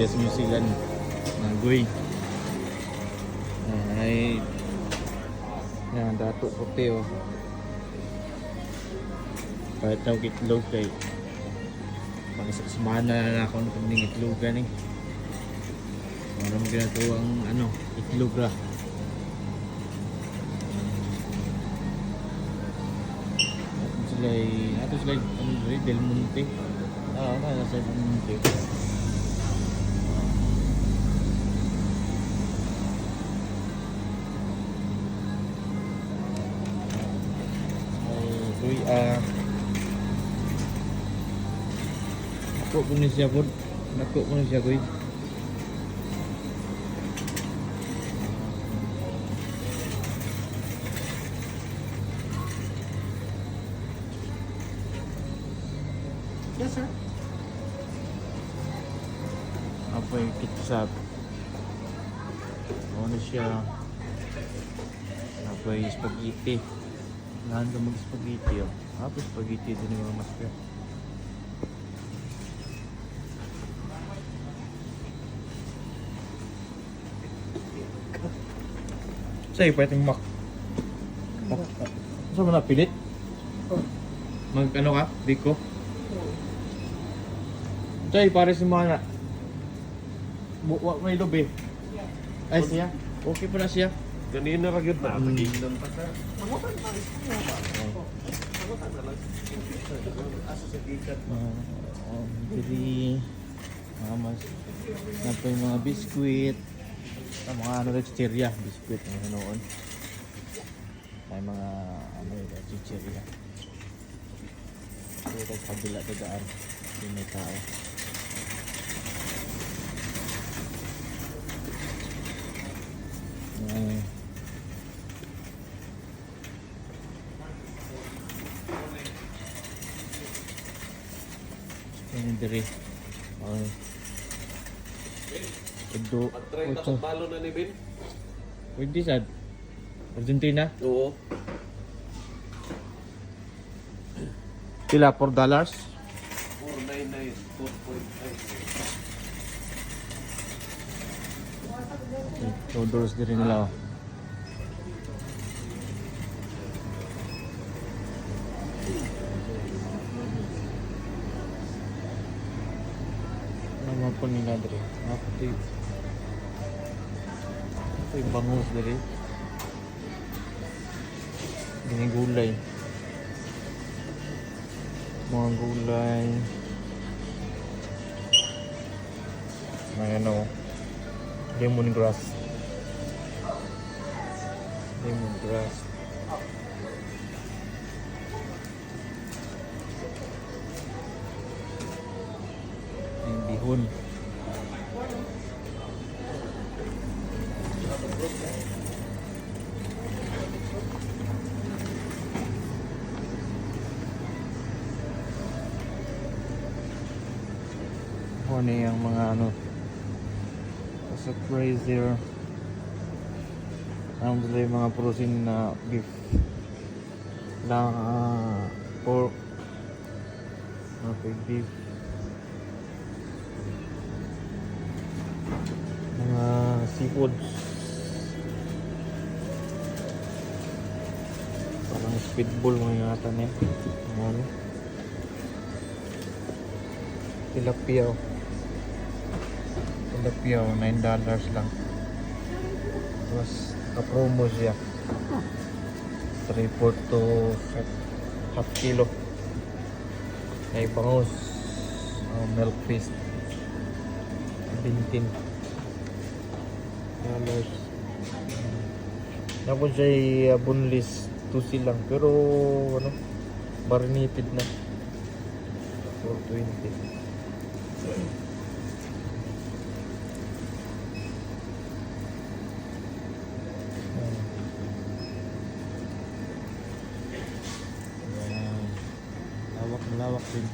Yes, New Zealand ng guy. Ay yan, dato puti oh. Kahit daw itlog kay pang-semana na ako ng itlogan eh. Para mo ginagawa ang ano, itlog ra. Ato sila ano rin, Del Monte. Nasa Del Monte. Uy, nako po ni siya po. Nako po ni siya, guys. Yes, sir. Apa yung kitsap? Ano siya? Apa yung spaghetti? Lahan ka mag-spaghetti oh. Apa spaghetti din yung mga master? Sa'yo pa itong mak. Saan mo napilit? Mag ano ka? Biko? Chay, pare si Mana. May lobe. Ay siya. Okay pa na siya. Ganina ra gyud na. Pagignan pa sa. Dili mas na po yung mga biskuit, mga ano rin chichirya, biskuit na noon. May mga ano yung chichirya. Ito tayo sa kabila ito daan. Yung may tao. Ini dari Edo. Patray ta balo na ni Ben. Pwede sad. Argentina. Oo. Pila $4? 499 $2 din nila oh. Naman po nila dito. Ito yung bangus dito. Ini gulay. Mga gulay. May ano, lemongrass. Lemongrass. Yung bihon. Ano yung mga ano sa freezer. Ang dali mga protein na beef lang pork beef mga seafoods parang speedball mga ingatan yan ano tilapia $9 lang tapos ka-promo siya 3/4 to half kilo may bangus milk fish $20 tapos siya boneless 2 lang pero ano marinated na $4.20 lawak din.